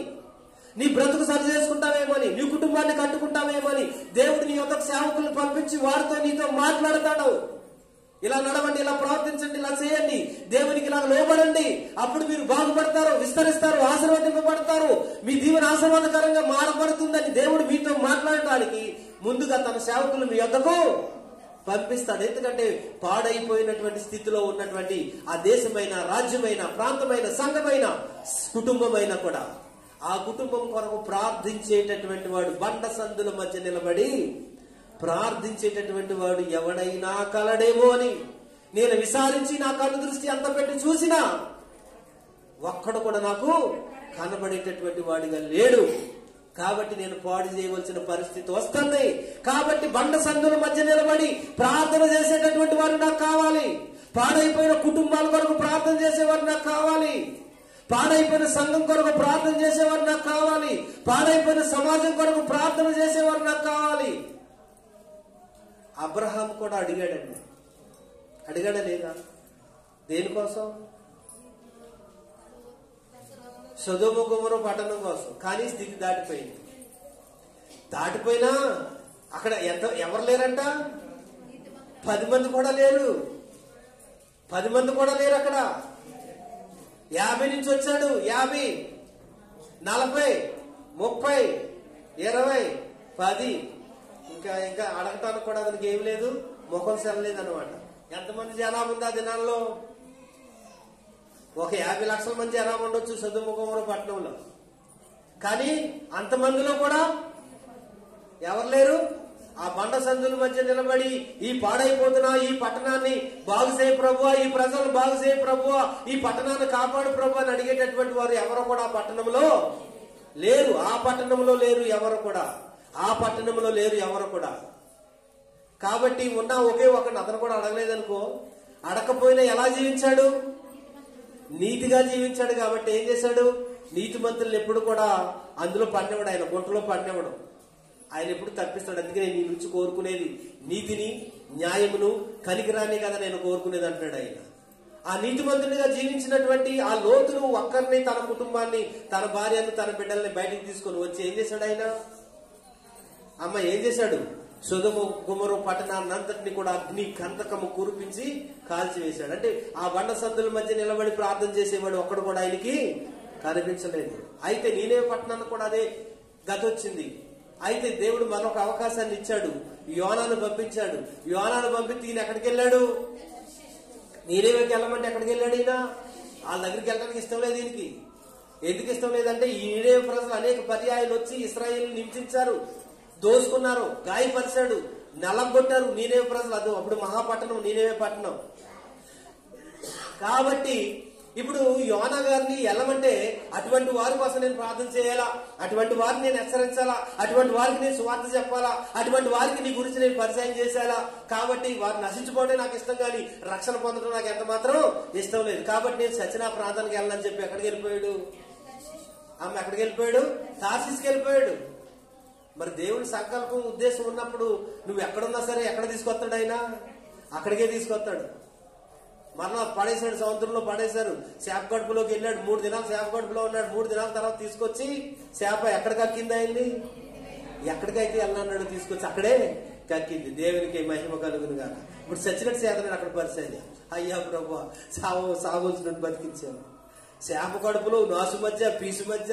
నీ బ్రతుకు సరి చేసుకుంటావేమో అని, నీ కుటుంబాన్ని కట్టుకుంటావేమో అని దేవుడు నీ యొక్క సేవకుల్ని పంపించి వారితో నీతో మాట్లాడతాడు. ఇలా నడవండి, ఇలా ప్రవర్తించండి, ఇలా చేయండి, దేవునికి ఇలా లోబడండి, అప్పుడు మీరు బాగుపడతారు, విస్తరిస్తారు, ఆశీర్వదింపబడతారు, మీ దీవెన ఆశీర్వాదకరంగా మారబడుతుందని దేవుడు మీతో మాట్లాడటానికి ముందుగా తన సేవకులు మీ యొద్దకు పంపిస్తాడు. ఎందుకంటే పాడైపోయినటువంటి స్థితిలో ఉన్నటువంటి ఆ దేశమైన, రాజ్యమైన, ప్రాంతమైన, సంఘమైన, కుటుంబమైన కూడా ఆ కుటుంబం కొరకు ప్రార్థించేటటువంటి వాడు, బండ సందుల మధ్య నిలబడి ప్రార్థించేటటువంటి వాడు ఎవడైనా కలడేమో అని నేను విచారించి నా కన్ను దృష్టి అంత పెట్టి చూసినా ఒక్కడు కూడా నాకు కనబడేటటువంటి వాడిగా లేడు. కాబట్టి నేను పాడు చేయవలసిన పరిస్థితి వస్తుంది. కాబట్టి బండ సందుల మధ్య నిలబడి ప్రార్థన చేసేటటువంటి వారు నాకు కావాలి. పాడైపోయిన కుటుంబాల కొరకు ప్రార్థన చేసేవారు నాకు కావాలి. పాడైపోయిన సంఘం కొరకు ప్రార్థన చేసేవారు నాకు కావాలి. పాడైపోయిన సమాజం కొరకు ప్రార్థన చేసేవారు నాకు కావాలి. అబ్రహాం కూడా అడిగాడండి. అడిగాడా లేదా? దేనికోసం? సొదొమ గొమొర్రా పట్టణం కోసం. కానీ స్థితి దాటిపోయింది. దాటిపోయినా అక్కడ ఎవరు లేరంట? 10 మంది కూడా లేరు. 10 మంది కూడా లేరు అక్కడ. 50 నుంచి వచ్చాడు. 50, 40, 30, 20, 10. ఇంకా అడగటానికి కూడా అతనికి ఏం లేదు, ముఖం సెలలేదు అనమాట. ఎంతమంది జనాభా ఉంది ఆ దినాల్లో? ఒక 50 లక్షల మంది జనాభా ఉండొచ్చు సొదొమ గొమొర్రా పట్టణంలో. కానీ అంతమందిలో కూడా ఎవరు లేరు. ఆ బండ సందుల మధ్య నిలబడి ఈ పాడైపోతున్న ఈ పట్టణాన్ని బాగు చేయ ప్రభువా, ఈ ప్రజలను బాగు చేయ ప్రభువా, ఈ పట్టణాన్ని కాపాడు ప్రభు అని అడిగేటటువంటి వారు ఎవరు కూడా ఆ పట్టణంలో లేరు. ఆ పట్టణంలో లేరు ఎవరు కూడా. ఆ పట్టణంలో లేరు ఎవరు కూడా. కాబట్టి ఉన్న ఒకే ఒకటి అతను కూడా అడగలేదనుకో. అడగకపోయినా ఎలా జీవించాడు? నీతిగా జీవించాడు. కాబట్టి ఏం చేశాడు? నీతిమంతులను ఎప్పుడు కూడా అందులో పడినవాడు. ఆయన గుంటలో పడినవాడు. ఆయన ఎప్పుడు తప్పిస్తాడు. అందుకే నేను నీ నుంచి కోరుకునేది నీతిని, న్యాయమును, కనికరాన్ని కదా నేను కోరుకునేది అంటున్నాడు ఆయన. ఆ నీతిమంతునిగా జీవించినటువంటి ఆ లోతును ఒక్కరిని, తన కుటుంబాన్ని, తన భార్యను, తన బిడ్డల్ని బయటికి తీసుకొని వచ్చి ఏం చేశాడు ఆయన? ఏం చేశాడు? సొదొమ గొమొర్రా పట్టణాన్ని అంతటిని కూడా అగ్ని కంటకము కురిపించి కాల్చివేశాడు. అంటే ఆ బండ సందుల మధ్య నిలబడి ప్రార్థన చేసేవాడు ఒక్కడు కూడా ఆయనకి కనిపించలేదు. అయితే నీనేవే పట్టణాన్ని కూడా అదే గతి వచ్చింది. అయితే దేవుడు మరొక అవకాశాన్ని ఇచ్చాడు. యోనాను పంపించాడు. యోనాను పంపితే ఈయన ఎక్కడికి వెళ్ళాడు? నీనేవేకి వెళ్ళమంటే ఎక్కడికి వెళ్ళాడు ఈయన? వాళ్ళ దగ్గరికి వెళ్ళడానికి ఇష్టం లేదు ఈయనకి. ఎందుకు ఇష్టం లేదంటే ఈ నీనేవే ప్రజలు అనేక పర్యాయాలు వచ్చి ఇశ్రాయేలును హింసించారు, దోసుకున్నారు, గాయపరిచాడు, నలగొట్టారు నీనేవే ప్రజలు. అది అప్పుడు మహాపట్టణం నీనేవే పట్టణం. కాబట్టి ఇప్పుడు యోనా గారిని వెళ్ళమంటే అటువంటి వారి కోసం నేను ప్రార్థన చేయాలా, అటువంటి వారిని నేను హెచ్చరించాలా, అటువంటి వారికి నేను సువార్త చెప్పాలా, అటువంటి వారికి నీ గురించి నేను పరిచయం చేసేలా. కాబట్టి వారు నశించుకోవడం నాకు ఇష్టం, కానీ రక్షణ పొందడం నాకు ఎంత మాత్రం ఇష్టం లేదు. కాబట్టి నేను సచిన ప్రాంతానికి వెళ్ళాలని చెప్పి ఎక్కడికి వెళ్ళిపోయాడు? ఎక్కడికి వెళ్ళిపోయాడు? తార్షీషుకి వెళ్ళిపోయాడు. మరి దేవుని సంకల్పం, ఉద్దేశం ఉన్నప్పుడు నువ్వు ఎక్కడున్నా సరే ఎక్కడ తీసుకొస్తాడు ఆయన? అక్కడికే తీసుకొస్తాడు. మరలా పడేశాడు, సముద్రంలో పడేశారు. చేప గడుపులోకి వెళ్ళాడు. 3 దినాలు చేప గడుపులో ఉన్నాడు. 3 దినాల తర్వాత తీసుకొచ్చి చేప ఎక్కడ కక్కింది ఆయన్ని? ఎక్కడికైతే వెళ్ళన్నాడు తీసుకొచ్చి అక్కడే కక్కింది. దేవునికి మహిమ కలుగును గాక. ఇప్పుడు చచ్చినట్టు చేతనాడు అక్కడ పరిచయం. అయ్యా ప్రభువా, సాగోల్సినట్టు బతికించావు. చేప కడుపులో నాసు మధ్య, పీసు మధ్య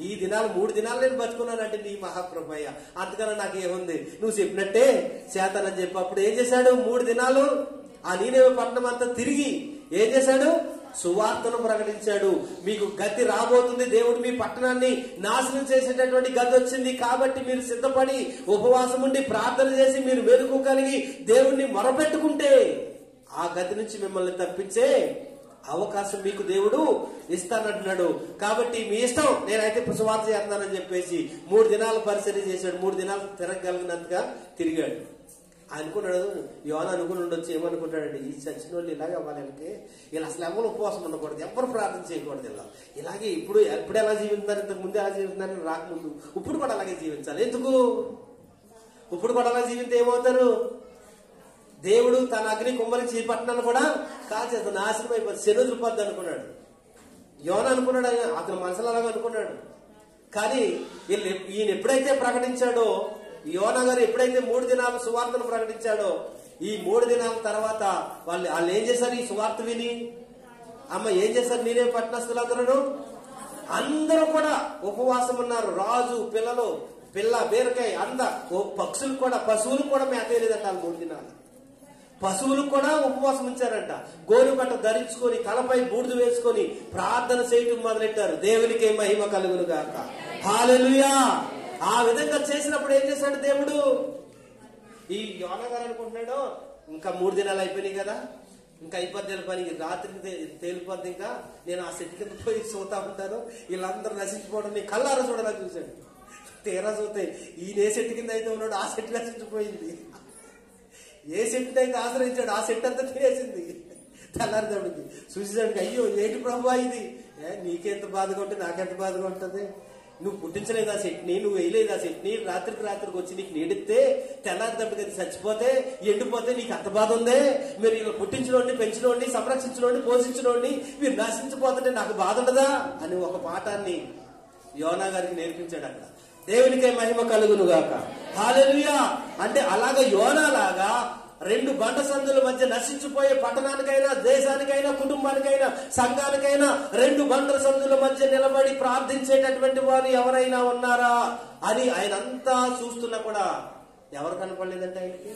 ఈ దినాలు 3 దినాలు నేను బతుకున్నానంటే నీ మహాప్రభయ్య. అంతకన్నా నాకు ఏముంది, నువ్వు చెప్పినట్టే చేతనని చెప్పి అప్పుడు ఏం చేశాడు? 3 దినాలు ఆ నీనేవే పట్టణం అంతా తిరిగి ఏం చేశాడు? సువార్తను ప్రకటించాడు. మీకు గతి రాబోతుంది, దేవుడు మీ పట్టణాన్ని నాశనం చేసేటటువంటి గతి వచ్చింది, కాబట్టి మీరు సిద్ధపడి ఉపవాసం ఉండి ప్రార్థన చేసి మీరు మెరుగు కలిగి దేవుణ్ణి మొరపెట్టుకుంటే ఆ గతి నుంచి మిమ్మల్ని తప్పించే అవకాశం మీకు దేవుడు ఇస్తానంటున్నాడు. కాబట్టి మీ ఇష్టం, నేనైతే సువార్త చేస్తున్నానని చెప్పేసి 3 దినాలు పరిశీలన చేశాడు. 3 దినాలు తిరగలిగినంతగా తిరిగాడు. అనుకున్నాడు, యోనా అనుకుని ఉండొచ్చు. ఏమనుకుంటాడండి, ఈ చచ్చిన వాళ్ళు ఇలాగే అవ్వాలంటే వీళ్ళు అసలు ఎవరు ఉపవాసం ఉండకూడదు, ఎవరు ప్రార్థన చేయకూడదు, ఇలాగే ఇప్పుడు ఎలా జీవిస్తున్నారు, ఇంతకు ముందు ఎలా జీవిస్తున్నారని రాకముందు ఇప్పుడు కూడా అలాగే జీవించాలి. ఎందుకు? ఇప్పుడు కూడా అలా జీవిస్తే ఏమవుతారు? దేవుడు తన అగ్ని కుమ్మరించి ఈ పట్టణాన్ని కూడా కాల్చేది, నాశనం అయిపోతుంది, శనుజులు పొద్దు అనుకున్నాడు. యోనా అనుకున్నాడు, ఆయన అతను మనసులో అలాగే అనుకున్నాడు. కానీ ఈయన ఎప్పుడైతే ప్రకటించాడో, యోనా గారు ఎప్పుడైతే 3 దినాలు సువార్తను ప్రకటించాడో, ఈ 3 దినాల తర్వాత వాళ్ళు ఏం చేశారు? ఈ సువార్త విని ఏం చేశారు? నీనేవే పట్టణస్తులందరూ అందరూ కూడా ఉపవాసం ఉన్నారు. రాజు, పిల్లలు, పిల్ల, బీరకాయ, పక్షులు కూడా, పశువులు కూడా మేతేయలేదంట 3 దినాలు. పశువులకు కూడా ఉపవాసం ఉంచారంట. గోరుకట్ట ధరించుకొని తలపై బూడిద వేసుకొని ప్రార్థన చేయటం మొదలెట్టారు. దేవునికి మహిమ కలుగును గాక. హల్లెలూయా. ఆ విధంగా చేసినప్పుడు ఏం చేశాడు దేవుడు? ఈ యోనా గారు అనుకుంటున్నాడు, ఇంకా 3 దినాలు అయిపోయినాయి కదా, ఇంకా అయిపోద్ది పని, రాత్రికి తేలిపోద్ది, ఇంకా నేను ఆ చెట్టు కింద పోయి చూతా ఉంటాను, వీళ్ళందరూ నశించిపోవడం నీ కళ్ళారా చూడాలని చూశాడు. తీరా చూస్తే ఈయన ఏ చెట్టు కింద అయితే ఉన్నాడు ఆ చెట్టు నశించిపోయింది. ఏ చెట్టుని అయితే ఆశ్రయించాడు ఆ చెట్టు అంతా తినేసింది. తెల్లారిదప్పటికి చూసేదానికి అయ్యో ఏంటి ప్రభు ఇది, నీకెంత బాధగా ఉంటుంది నాకెంత బాధగా ఉంటుంది, నువ్వు పుట్టించలేదు ఆ చెట్ని, నువ్వు వేయలేదు ఆ చెట్ని, రాత్రికి వచ్చి నీకు నీడితే తెల్లారిదప్పటికి అది చచ్చిపోతే ఎండిపోతే నీకు అంత బాధ ఉందే, మీరు ఇలా పుట్టించడండి పెంచడండి సంరక్షించడండి పోషించడండి మీరు నశించిపోతుంటే నాకు బాధ ఉండదా అని ఒక పాఠాన్ని యోనా గారికి నేర్పించాడు అక్కడ. దేవునికే మహిమ కలుగును గాక. హల్లెలూయా. అంటే అలాగా యోనా లాగా రెండు బండ సందుల మధ్య నశించిపోయే పట్టణానికైనా దేశానికైనా కుటుంబానికైనా సంఘానికైనా రెండు బండ సందుల మధ్య నిలబడి ప్రార్థించేటటువంటి వారు ఎవరైనా ఉన్నారా అని ఆయన అంతా చూస్తున్నా కూడా ఎవరు కనపడలేదంటే ఆయనకి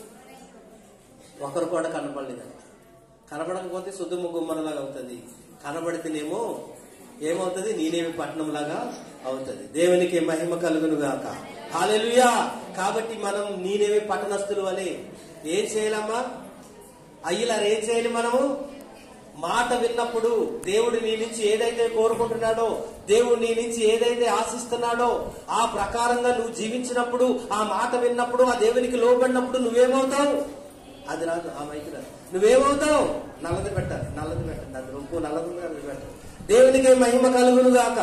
ఒకరు కూడా కనపడలేదంట. కనపడకపోతే సుద్దుము గుమ్మనలాగా అవుతుంది, కనబడితేనేమో ఏమవుతుంది నీనేమి పట్టణం లాగా అవుతుంది. దేవునికి మహిమ కలుగును గాక. హల్లెలూయా. కాబట్టి మనం నీనేమి పట్టణస్తులు అని ఏం చేయాలమ్మా అయ్యలారు, ఏం చేయాలి మనము? మాట విన్నప్పుడు దేవుడు నీ నుంచి ఏదైతే కోరుకుంటున్నాడో, దేవుడు నీ నుంచి ఏదైతే ఆశిస్తున్నాడో ఆ ప్రకారంగా నువ్వు జీవించినప్పుడు, ఆ మాట విన్నప్పుడు, ఆ దేవునికి లోబడినప్పుడు నువ్వేమవుతావు? అది రాదు, ఆ మైకి రాదు. నువ్వేమవుతావు? నల్లది పెట్టాలి, అది రొంపు నల్లది పెట్టాలి. దేవునికి మహిమ కలుగును గాక.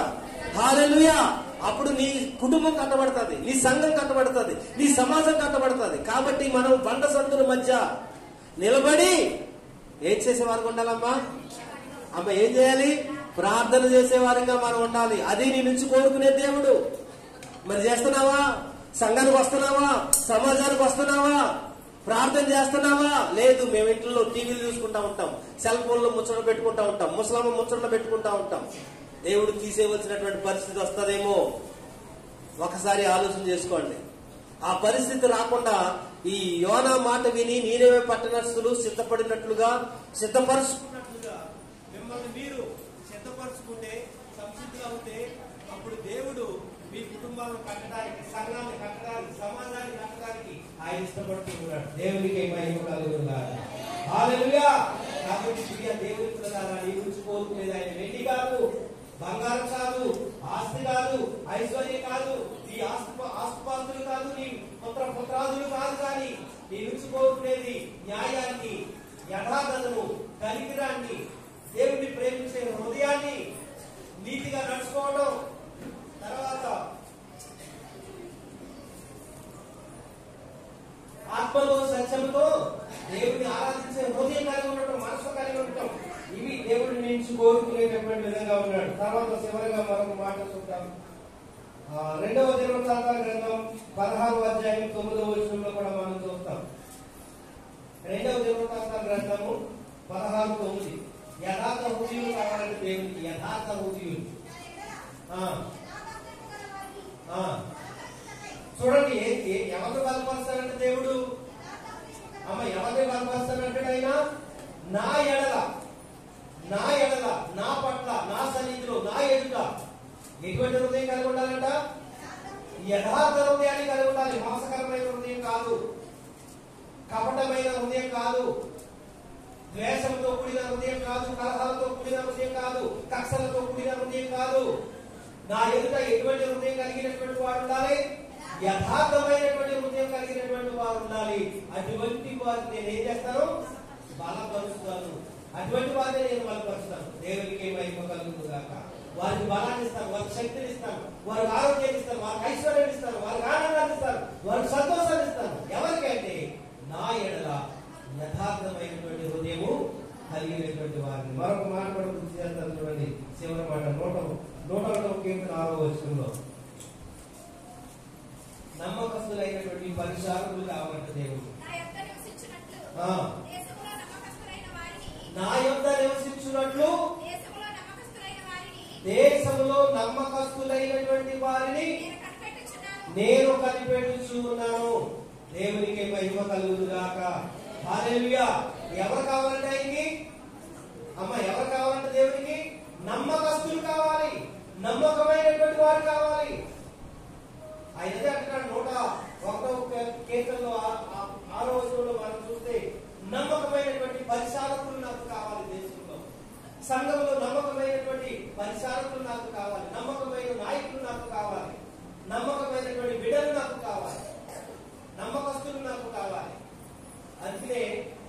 హల్లెలూయా. అప్పుడు నీ కుటుంబం కట్టబడుతుంది, నీ సంఘం కట్టబడుతుంది, నీ సమాజం కట్టబడుతుంది. కాబట్టి మనం బండ సందుల మధ్య నిలబడి ఏం చేసేవారికి ఉండాలమ్మా? అమ్మ ఏం చేయాలి? ప్రార్థన చేసేవారిగా మనం ఉండాలి. అది నీ నుంచి కోరుకునే దేవుడు. మరి చేస్తున్నావా? సంఘానికి వస్తున్నావా? సమాజానికి వస్తున్నావా? ప్రార్థన చేస్తున్నావా? లేదు, మేము ఇంట్లో టీవీలు చూసుకుంటా ఉంటాం, సెల్ ఫోన్లో ముచ్చట పెట్టుకుంటా ఉంటాం, ముసలమ్మ ముచ్చట్లు పెట్టుకుంటా ఉంటాం. దేవుడు తీసేవలసినటువంటి పరిస్థితి వస్తుందేమో ఒకసారి ఆలోచన చేసుకోండి. ఆ పరిస్థితి రాకుండా ఈ యోనా మాట విని నీనేవే పట్టణస్తులు సిద్ధపరుచుకున్నట్లుగా మిమ్మల్ని మీరు సిద్ధపరచుకుంటే సంసిద్ధంగా ఉంటే అప్పుడు దేవుడు మీ కుటుంబాలను కట్టడానికి, సంఘాన్ని కట్టడానికి, సమాజాన్ని కట్టడానికి ఆయన ఇష్టపడుతున్నాడు. దేవునికి మహిమ కలుగును గాక. హల్లెలూయా. కాబట్టి ప్రియ దేవుని ప్రకారం నీ గురించి కోరుకునేది ఆయన వెండి కాదు, బంగారం కాదు, ఆస్తి కాదు, ఐశ్వర్యం కాదు, నీ ఆస్తుపాస్తులు కాదు, నీ పుత్రాదులు కాదు, కానీ నీ నుంచి కోరుకునేది న్యాయాన్ని, యథార్థతను, కనికరాన్ని, దేవుణ్ణి ప్రేమించే హృదయాన్ని, నీతిగా నడుచుకోవడం, తర్వాత ఆత్మలో సత్యంతో దేవుడిని ఆరాధించే హృదయం కలిగి ఉండటం, మనసు కలిగి ఉండటం, ఇవి దేవుడిని నుంచి కోరుకునేటటువంటి విధంగా ఉన్నాడు. తర్వాత చివరిగా మరొక మాట చూద్దాం. 2వ దినవృత్తాంతాల గ్రంథం 16వ అధ్యాయం 9వ వచనంలో కూడా మనం చూస్తాం. 2వ దినవృత్తాంతాల గ్రంథము 16:9 యథార్థ హృదయులు కావాలంటే దేవునికి యథార్థ హృదయులు. చూడండి, ఎవరిని బలపరుస్తాడంటే దేవుడు, ఎవరిని బలపరుస్తాడంటే ఆయన నా ఎడల, నా పట్ల, నా సన్నిధిలో, నా ఎదుట ఎటువంటి హృదయం కలిగి ఉండాలంట? యథార్థ హృదయాన్ని కలిగి ఉండాలి. మోసకరమైన హృదయం కాదు, కపటమైన హృదయం కాదు, ద్వేషంతో కూడిన హృదయం కాదు, కలహాలతో కూడిన హృదయం కాదు, కక్షలతో కూడిన హృదయం కాదు. నా ఎదుట ఎటువంటి హృదయం కలిగినటువంటి వాడు ఉండాలి? యథార్థమైనటువంటి హృదయం కలిగినటువంటి వారు ఉండాలి. అటువంటి వారిని నేను ఏం చేస్తాను? బలపరుస్తాను. అటువంటి వారిని నేను బలపరుస్తాను. దేవునికి మహిమ కలుగును గాక. వారికి బలాన్ని ఇస్తాను, వారికి శక్తిని ఇస్తాను, వారికి ఆరోగ్యాన్ని ఇస్తాను, వారికి ఐశ్వర్యాన్ని ఇస్తాను, వారికి ఆనందాన్ని ఇస్తాను, వారికి సంతోషాన్ని ఇస్తాను. ఎవరికంటే నా ఎడల యథార్థమైనటువంటి హృదయము కలిగినటువంటి వారిని. మరొక మాట కూడా గుర్తు చేస్తాను చూడండి. చివరి మాట 101 కీర్తన 6వ వచనంలో నమ్మకస్తులైనటువంటి పరిచారకులు కావాలంటే దేవుడు నా యొద్ద నివసించున్నట్లు దేశంలో నమ్మకస్తులైనటువంటి వారిని నేను కనిపెట్టుచున్నాను. దేవునికి మహిమ కలుగును గాక. హల్లెలూయా. ఎవరు కావాలంటే ఆయనకి? ఎవరు కావాలంటే దేవునికి? నమ్మకస్తులు కావాలి, నమ్మకమైనటువంటి వారు కావాలి. ఆయన అంటున్నాడు 101వ కీర్తనలో 6వ వచనంలో మనం చూస్తే నమ్మకమైనటువంటి పరిచారకులు నాకు కావాలి. దేశంలో సంఘంలో నమ్మకమైనటువంటి పరిచారకులు నాకు కావాలి, నమ్మకమైన నాయకులు నాకు కావాలి, నమ్మకమైనటువంటి బిడ్డలు నాకు కావాలి, నమ్మకస్తులు నాకు కావాలి. అందుకనే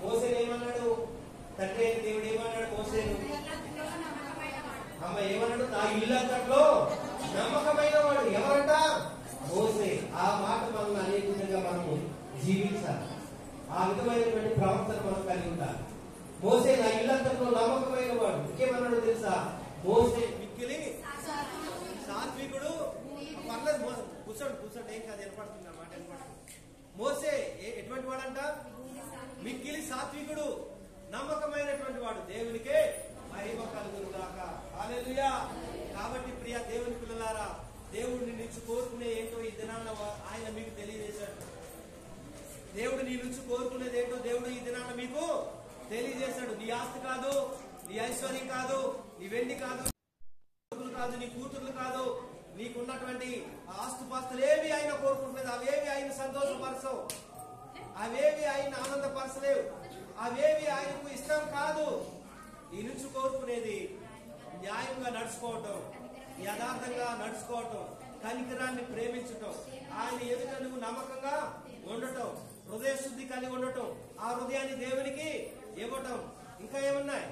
మోసే ఏమన్నాడు? తండ్రి దేవుడు ఏమన్నాడు? ఆ విధమైనటువంటి ప్రవర్తన మనం కలిగి ఉండాలి. మోసే నా ఇల్లంతట్లో నమ్మకమైన వాడు. ఇంకేమన్నాడు తెలుసా? మోసే మిక్కిలి సాత్వికుడు. పర్లేదు, కూర్చోండి ఏం కాదు, ఏర్పడుతుంది అన్నమాట. మోసే ఎటువంటి వాడంట? మిక్కిలి సాత్వికుడు, నమ్మకమైనటువంటి వాడు. దేవునికే మహిమ కలుగును గాక. హల్లెలూయా. కాబట్టి ప్రియ దేవుని పిల్లలారా, దేవుడిని నుంచి కోరుకునే ఏంటో ఈ దినాన ఆయన మీకు తెలియజేశాడు. దేవుడు నీ నుంచి కోరుకునేది ఏంటో దేవుడు ఈ దినాన మీకు తెలియజేశాడు. నీ ఆస్తి కాదు, నీ ఐశ్వర్యం కాదు, నీ వెండి కాదు, కాదు, నీ కూతుర్లు కాదు, నీకున్నటువంటి ఆస్తుపాస్తులు ఏవి ఆయన కోరుకుంటున్నది అవేవి ఆయన సంతోషపరచవు, అవేవి ఆయన ఆనందపరచలేవు, అవేవి ఆయనకు ఇష్టం కాదు. నీ నుంచి కోరుకునేది న్యాయంగా నడుచుకోవటం, యథార్థంగా నడుచుకోవటం, కనికరాన్ని ప్రేమించటం, ఆయన ఎదుట నువ్వు నమ్మకంగా ఉండటం, హృదయ శుద్ధి కలిగి ఉండటం, ఆ హృదయాన్ని దేవునికి ఇవ్వటం. ఇంకా ఏమున్నాయి?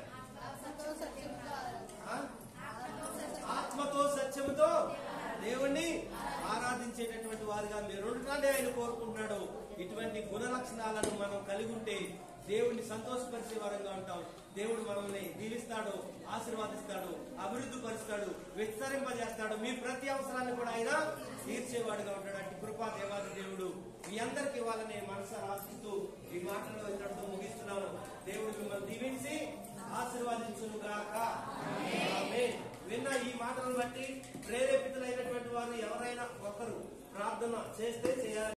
ఆత్మతో సత్యముతో దేవుణ్ణి ఆరాధించేటటువంటి వారిగా మీరు ఉండటాన్ని ఆయన కోరుకుంటున్నాడు. ఇటువంటి గుణ లక్షణాలను మనం కలిగి ఉంటే దేవుడిని సంతోషపరిచే వారంగా ఉంటాం. దేవుడు మనల్ని దీవిస్తాడు, ఆశీర్వాదిస్తాడు, అభివృద్ధి పరుస్తాడు, విస్తరింపజేస్తాడు. మీ ప్రతి అవసరాన్ని కూడా ఆయన తీర్చేవాడుగా ఉంటాడు. అటు కృపా దేవాది దేవుడు మీ అందరికి ఇవ్వాలని మనసారా ఆశిస్తూ ఈ మాటలు ఇంతటితో ముగిస్తున్నాను. దేవుడు మిమ్మల్ని దీవించి ఆశీర్వాదించును గాక. ఆమేన్. విన్న ఈ మాటలను బట్టి ప్రేరేపితులైనటువంటి వారు ఎవరైనా ఒకరు ప్రార్థన చేస్తే చేయాలని